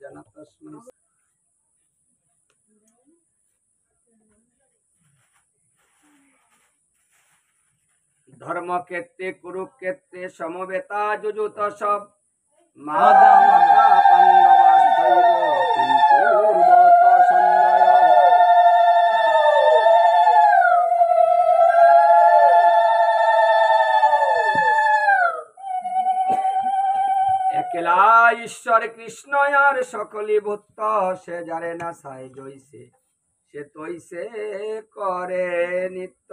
যেন তস্मै ধর্মক্ষেত্রে কুরুক্ষেত্রে সমবেতা যুযুত সব মাতা মাতা পাণ্ডবাশ্চৈব কিঙ্কুর্বত সঞ্জয়। একলা ঈশ্বর কৃষ্ণ আর সকলি ভূত, সে যারে না সাই জইছে সে তৈছে করে নিত্য।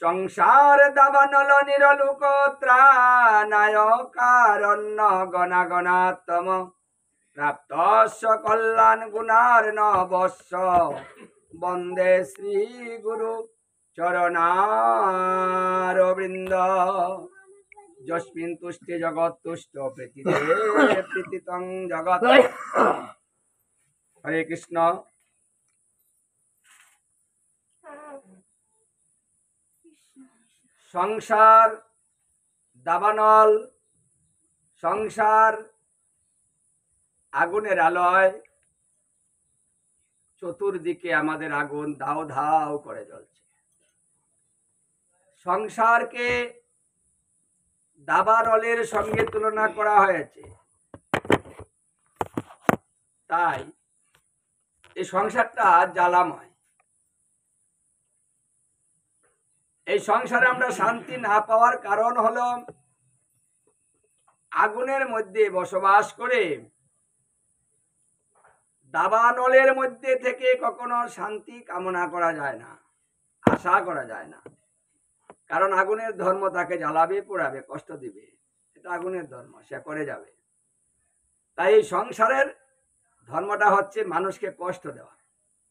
সংসার দাবানল নিরলুক ত্রাণায়কারণ্য গণাগণাত্তম প্রাপ্তস্য কল্যাণ গুণার নবস্য বন্দে শ্রী গুরু চরণার বৃন্দ। যস্মিন তুষ্টে জগৎ তুষ্ট প্রীতিতে প্রীতিতং জগৎ। হরে কৃষ্ণ। সংসার দাবানল, সংসার আগুনের আলোয়, চতুর্দিকে আমাদের আগুন ধাও ধাও করে জ্বলছে। সংসারকে দাবানলের সঙ্গে তুলনা করা হয়েছে। তাই এই সংসারটা জ্বালাময়। এই সংসারে আমরা শান্তি না পাওয়ার কারণ হলো আগুনের মধ্যে বসবাস করে দাবানলের মধ্যে থেকে কখনো শান্তি কামনা করা যায় না, আশা করা যায় না। কারণ আগুনের ধর্ম তাকে জ্বালাবে, পোড়াবে, কষ্ট দিবে। এটা আগুনের ধর্ম, সে করে যাবে। তাই এই সংসারের ধর্মটা হচ্ছে মানুষকে কষ্ট দেওয়া,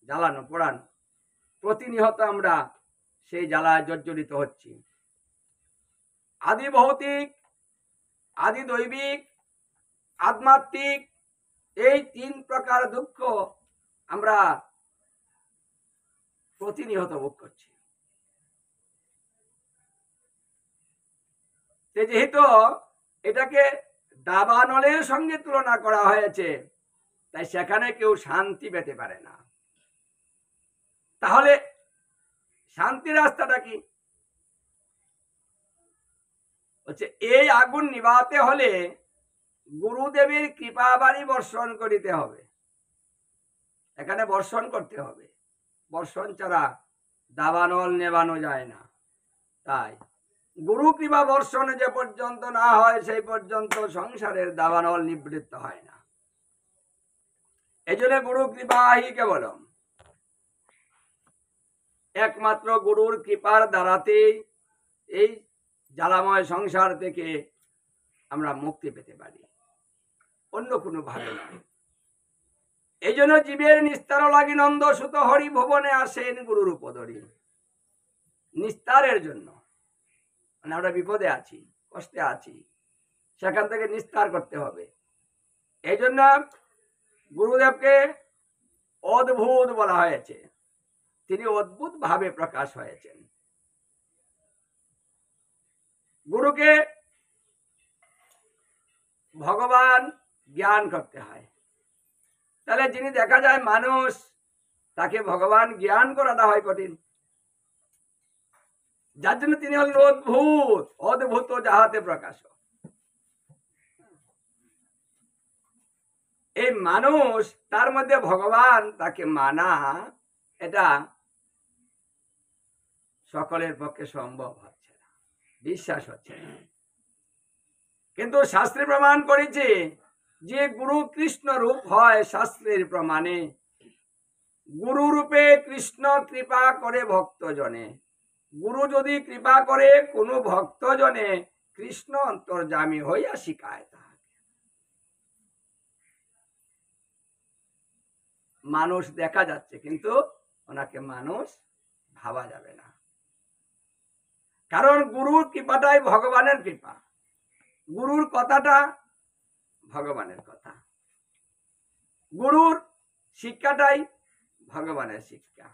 জ্বালানো, পোড়ানো। প্রতিনিয়ত আমরা সেই জ্বালায় জর্জরিত হচ্ছি। আদি ভৌতিক, আদি দৈবিক, আধ্যাত্মিক, এই তিন প্রকার দুঃখ আমরা প্রতিনিয়ত ভোগ করছি। যেহেতু এটাকে দাবানলের সঙ্গে তুলনা করা হয়েছে, তাই সেখানে কেউ শান্তি পেতে পারে না। তাহলে শান্তির রাস্তাটা কি? হচ্ছে এই আগুন নিভাতে হলে গুরুদেবের কৃপা বাড়ি বর্ষণ করিতে হবে। এখানে বর্ষণ করতে হবে। বর্ষণ ছাড়া দাবানল নেভানো যায় না। তাই গুরু কৃপা বর্ষণ যে পর্যন্ত না হয় সেই পর্যন্ত সংসারের দাবানল নিবৃত্ত হয় না। এই জন্য গুরু কৃপাই কেবলম। একমাত্র গুরুর কৃপার দ্বারাতেই এই জ্বালাময় সংসার থেকে আমরা মুক্তি পেতে পারি, অন্য কোনো ভাবে নয়। এই জন্য জীবের নিস্তার লাগি নন্দ সুত হরি ভুবনে আসেন গুরুর উপদরি। নিস্তারের জন্য, মানে আমরা বিপদে আছি, কষ্টে আছি, সেখান থেকে নিস্তার করতে হবে। এই জন্য গুরুদেবকে অদ্ভুত বলা হয়েছে। তিনি অদ্ভুত ভাবে প্রকাশ হয়েছেন। গুরুকে ভগবান জ্ঞান করতে হয়। তাহলে যিনি দেখা যায় মানুষ, তাকে ভগবান জ্ঞান করাটা হয় কঠিন। যার জন্য তিনি হলেন অদ্ভুত, অদ্ভুত যাহাতে প্রকাশ। এই মানুষ, তার মধ্যে ভগবান তাকে মানা, এটা সকলের পক্ষে সম্ভব হচ্ছে না, বিশ্বাস হচ্ছে না। কিন্তু শাস্ত্রে প্রমাণ করেছে যে গুরু কৃষ্ণ রূপ হয় শাস্ত্রের প্রমাণে। গুরু রূপে কৃষ্ণ কৃপা করে ভক্তজনে। গুরু যদি কৃপা করে কোনো ভক্তজনে, কৃষ্ণ অন্তর্যামী হইয়া শিখায় তাহাকে। মানুষ দেখা যাচ্ছে, কিন্তু ওনাকে মানুষ ভাবা যাবে না। কারণ গুরুর কৃপাটাই ভগবানের কৃপা। গুরুর কথাটা ভগবানের কথা, গুরুর শিক্ষাটাই ভগবানের শিক্ষা।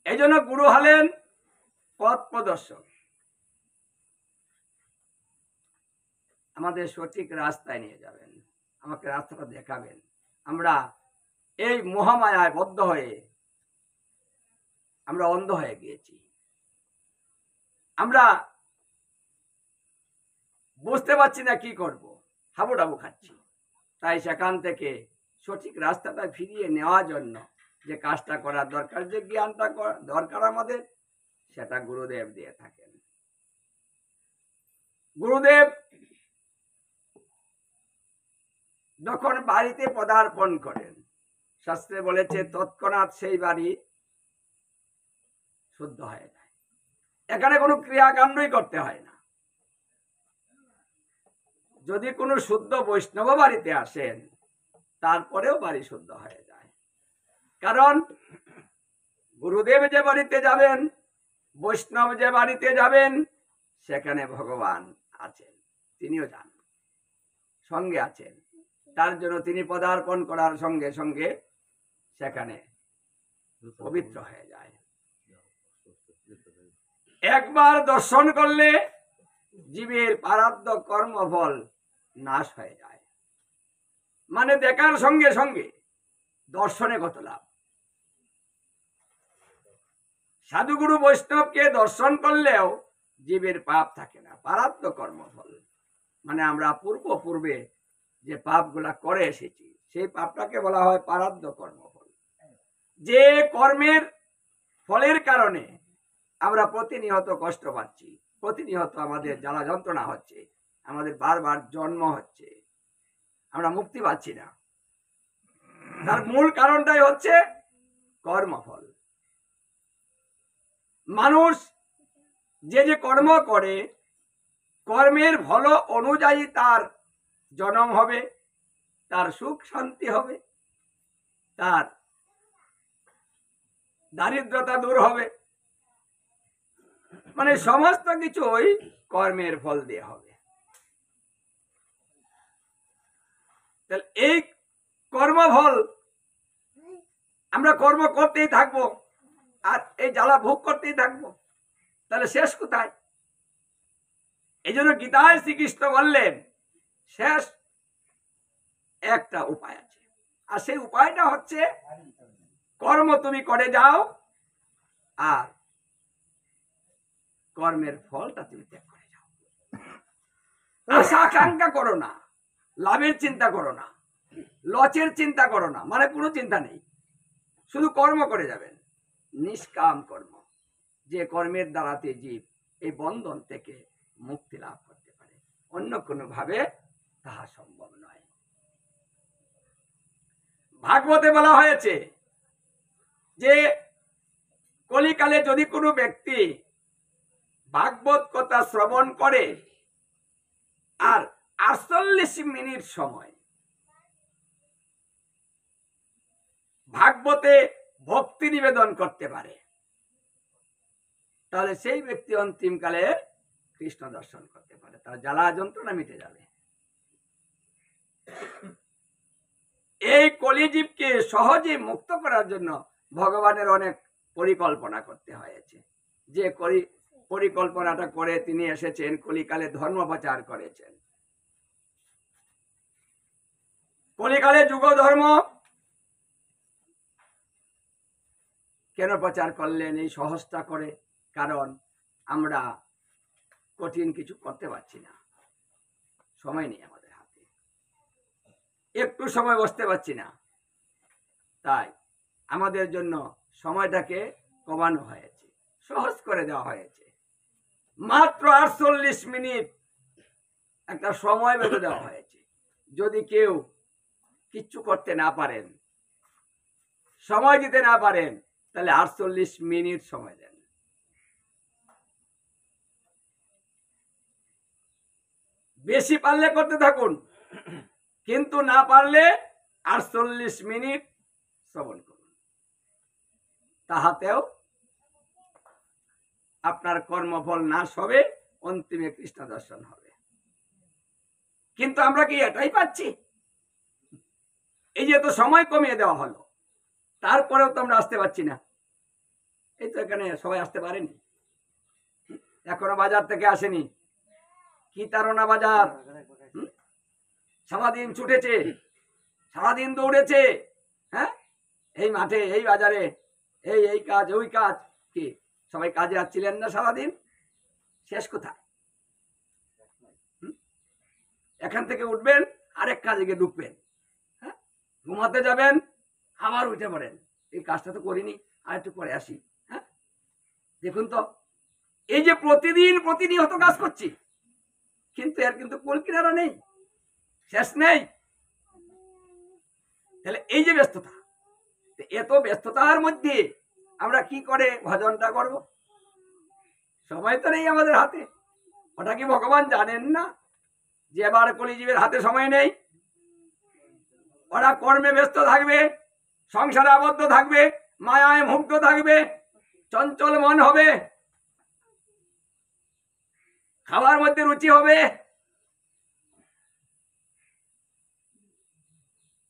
এই জন্য গুরু হলেন পথ প্রদর্শক। আমাদের সঠিক রাস্তায় নিয়ে যাবেন, আমাকে রাস্তাটা দেখাবেন। আমরা এই মহামায়ায় বদ্ধ হয়ে আমরা অন্ধ হয়ে গিয়েছি, আমরা বুঝতে পারছি না কি করব, হাবুডাবু খাচ্ছি। তাই সেখান থেকে সঠিক রাস্তাটা ফিরিয়ে নেওয়ার জন্য যে কাজটা করার দরকার, যে জ্ঞানটা দরকার আমাদের, সেটা গুরুদেব দিয়ে থাকেন। গুরুদেব যখন বাড়িতে পদার্পণ করেন, শাস্ত্রে বলেছে তৎক্ষণাৎ সেই বাড়ি শুদ্ধ হয়ে যায়। এখানে কোনো ক্রিয়াকাণ্ডই করতে হয় না। যদি কোনো শুদ্ধ বৈষ্ণব বাড়িতে আসেন, তারপরেও বাড়ি শুদ্ধ হয়ে যায়। কারণ গুরুদেব যে বাড়িতে যাবেন, বৈষ্ণব যে বাড়িতে যাবেন, সেখানে ভগবান আছেন, তিনিও যান, সঙ্গে আছেন। তার জন্য তিনি পদার্পণ করার সঙ্গে সঙ্গে সেখানে পবিত্র হয়ে যায়। একবার দর্শন করলে জীবের প্রারব্ধ কর্মফল নাশ হয়ে যায়। মানে দেখার সঙ্গে সঙ্গে দর্শনে কত লাভ। সাধুগুরু বৈষ্ণবকে দর্শন করলেও জীবের পাপ থাকে না, প্রারব্ধ কর্মফল। মানে আমরা পূর্বে যে পাপগুলা করে এসেছি, সেই পাপটাকে বলা হয় প্রারব্ধ কর্মফল। যে কর্মের ফলের কারণে আমরা প্রতিনিয়ত কষ্ট পাচ্ছি, প্রতিনিয়ত আমাদের জ্বালা যন্ত্রণা হচ্ছে, আমাদের বারবার জন্ম হচ্ছে, আমরা মুক্তি পাচ্ছি না, তার মূল কারণটাই হচ্ছে কর্মফল। মানুষ যে যে কর্ম করে, কর্মের ফল অনুযায়ী তার জন্ম হবে, তার সুখ শান্তি হবে, তার দারিদ্রতা দূর হবে। মানে সমস্ত কিছুই কর্মের ফল দিয়ে হবে। তাহলে এই কর্মফল আমরা কর্ম করতেই থাকবো, আর এই জ্বালা ভোগ করতেই থাকবো, তাহলে শেষ কোথায়? এই জন্য গীতায় শ্রীকৃষ্ণ বললেন শেষ একটা উপায় আছে, আর সেই উপায়টা হচ্ছে কর্ম তুমি করে যাও, আর কর্মের ফলটা তুমি ত্যাগ করে যাও। আশা আকাঙ্ক্ষা করো না, লাভের চিন্তা করো না, লচের চিন্তা করো না, মানে কোনো চিন্তা নেই, শুধু কর্ম করে যাবেন, নিষ্কাম কর্ম। যে কর্মের দ্বারাতে জীব এই বন্ধন থেকে মুক্তি লাভ করতে পারে, অন্য কোনো ভাবে তাহা সম্ভব নয়। ভাগবতে বলা হয়েছে যে কলিকালে যদি কোনো ব্যক্তি ভাগবত কথা শ্রবণ করে আর 48 মিনিট সময় ভাগবতে ভক্তি নিবেদন করতে পারে, তাহলে সেই ব্যক্তি অন্তিমকালে কৃষ্ণ দর্শন করতে পারে, তার জ্বালা যন্ত্রণা মিটে যাবে। এই কলিজীবকে সহজে মুক্ত করার জন্য ভগবানের অনেক পরিকল্পনা করতে হয়েছে। যে পরিকল্পনাটা করে তিনি এসেছেন, কলিকালে ধর্ম প্রচার করেছেন। কলিকালে যুগ ধর্ম কেন প্রচার করলেন? এই সহজটা করে, কারণ আমরা কঠিন কিছু করতে পারছি না, সময় নেই আমাদের হাতে, একটু সময় বসতে পারছি না, তাই আমাদের জন্য সময়টাকে কমানো হয়েছে, সহজ করে দেওয়া হয়েছে। মাত্র 48 মিনিট একটা সময় বেঁধে দেওয়া হয়েছে। যদি কেউ কিচ্ছু করতে না পারেন, সময় দিতে না পারেন, তাহলে 48 মিনিট সময় দেন। বেশি পারলে করতে থাকুন, কিন্তু না পারলে 48 মিনিট শ্রবণ করুন, তাহাতেও আপনার কর্মফল নাশ হবে, অন্তিমে কৃষ্ণ দর্শন হবে। কিন্তু আমরা কি এটাই পাচ্ছি? এই যে তো সময় কমিয়ে দেওয়া হলো, তারপরেও তো আমরা আসতে পারছি না। এই তো এখানে সবাই আসতে পারেনি, এখনো বাজার থেকে আসেনি, কি তারা বাজার, সারাদিন ছুটেছে, সারাদিন দৌড়েছে, হ্যাঁ, এই মাঠে, এই বাজারে, এই কাজ, ওই কাজ। কি সবাই কাজে যাচ্ছিলেন না সারাদিন? শেষ কোথায়? এখান থেকে উঠবেন, আরেক কাজে গিয়ে ঢুকবেন, হ্যাঁ, ঘুমাতে যাবেন, আবার উঠে পড়েন, এই কাজটা তো করিনি, আর একটু পরে আসি। হ্যাঁ, দেখুন তো, এই যে প্রতিনিয়ত কাজ করছি, কিন্তু এর কিন্তু কুল কিনারা নেই, শেষ নেই। তাহলে এই যে ব্যস্ততা, এত ব্যস্ততার মধ্যে আমরা কি করে ভজনটা করব? সময় তো নেই আমাদের হাতে। ওটা কি ভগবান জানেন না যে এবার কলিজীবের হাতে সময় নেই? ওরা কর্মে ব্যস্ত থাকবে, সংসারে আবদ্ধ থাকবে, মায়ায় মুগ্ধ থাকবে, চঞ্চল মন হবে, খাবার মধ্যে রুচি হবে।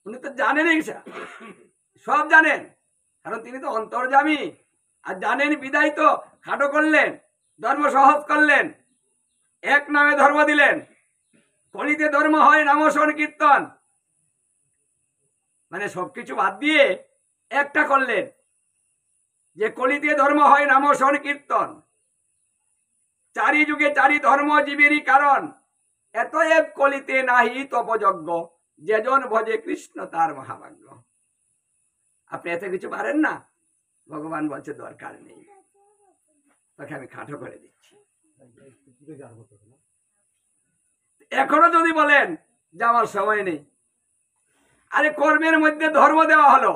উনি তো জানেনই, সব জানেন, কারণ তিনি তো অন্তর্যামী। আর জানেন বিদায় তো খাটো করলেন, ধর্ম সহজ করলেন, এক নামে ধর্ম দিলেন। কলিতে ধর্ম হয় নাম সংকীর্তন, মানে সবকিছু বাদ দিয়ে একটা করলেন, যে কলিতে ধর্ম হয় নাম সংকীর্তন। চারি যুগে চারি ধর্ম জীবেরই কারণ, এতএব কলিতে নাহি তপযজ্ঞ, যেজন ভজে কৃষ্ণ তার মহাভাগ্য। আপনি এত কিছু পারেন না, ভগবান বলছে দরকার নেই, তোকে আমি খাটো করে দিচ্ছি। এখনো যদি বলেন যে আমার সময় নেই, আরে কর্মের মধ্যে ধর্ম দেওয়া হলো,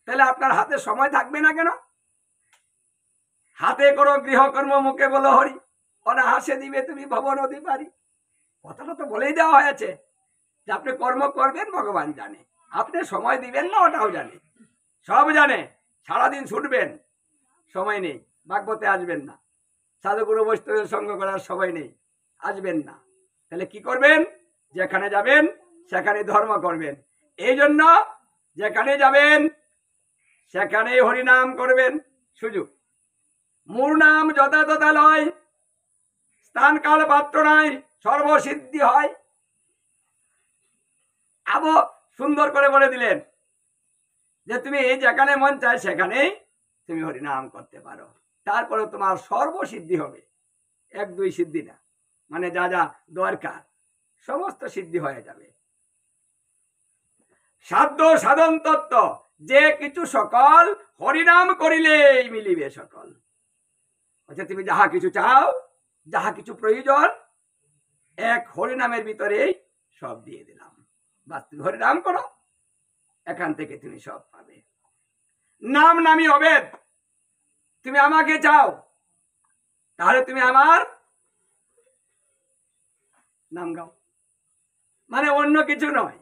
তাহলে আপনার হাতে সময় থাকবে না কেন? হাতে করো গৃহকর্ম, মুখে বলো হরি, অনাহাসে দিবে তুমি ভবন অধিকারী। কথাটা তো বলেই দেওয়া হয়েছে যে আপনি কর্ম করবেন, ভগবান জানে। আপনি সময় দিবেন না, ওটাও জানে, সব জানে। সারাদিন ছুটবেন, সময় নেই। ভাগবতে আসবেন না, সাধুগুরু বৈষ্ণবের সঙ্গ করার সময় নেই, আসবেন না। তাহলে কি করবেন? যেখানে যাবেন সেখানে ধর্ম করবেন। এই জন্য যেখানে যাবেন সেখানেই হরিনাম করবেন। সুযোগ মূর নাম যথাযথা লয়, স্থান কাল পাত্র নাই, সর্বসিদ্ধি হয়। আবো সুন্দর করে বলে দিলেন যে তুমি যেখানে মন চায় সেখানেই তুমি হরিনাম করতে পারো, তারপরে তোমার সর্বসিদ্ধি হবে। এক দুই সিদ্ধি না, মানে যা যা দরকার সমস্ত সিদ্ধি হয়ে যাবে। সাধ্য সাধন তত্ত্ব যে কিছু সকল, হরিনাম করিলেই মিলিবে সকল। আচ্ছা, তুমি যাহা কিছু চাও, যাহা কিছু প্রয়োজন, এক হরিনামের ভিতরেই সব দিয়ে দিলাম। বাস তুমি হরিনাম করো, এখান থেকে তুমি সব পাবে। নাম নামি অবেদ। তুমি আমাকে চাও, তাহলে তুমি আমার নাম গাও, মানে অন্য কিছু নয়।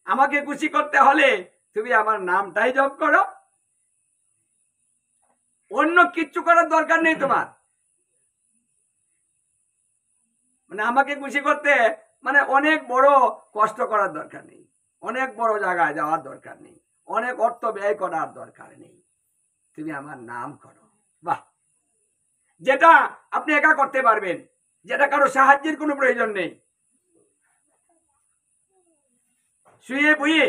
আমাকে খুশি করতে হলে তুমি আমার নামটাই জপ করো, অন্য কিচ্ছু করার দরকার নেই তোমার। মানে আমাকে খুশি করতে মানে অনেক বড় কষ্ট করার দরকার নেই, অনেক বড় জায়গায় যাওয়ার দরকার নেই, অনেক অর্থ ব্যয় করার দরকার নেই। তুমি আমার নাম করো। বাহ, যেটা আপনি একা করতে পারবেন, যেটা কারো সাহায্যের কোনো প্রয়োজন নেই, শুয়ে বুয়ে,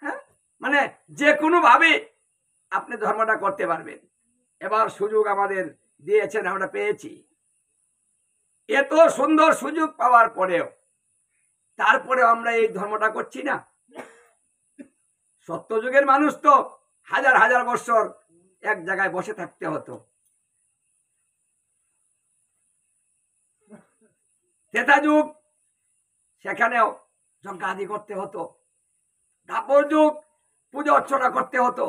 হ্যাঁ, মানে যে কোনো ভাবে আপনি ধর্মটা করতে পারবেন। এবার সুযোগ আমাদের দিয়েছেন, আমরা পেয়েছি। এত সুন্দর সুযোগ পাওয়ার পরেও তারপরেও আমরা এই ধর্মটা করছি না। সত্যযুগের মানুষ তো হাজার হাজার বছর এক জায়গায় বসে থাকতে হতো। ত্রেতা যুগ, সেখানেও যজ্ঞাদি করতে হতো। দ্বাপর যুগ, পুজো অর্চনা করতে হতো।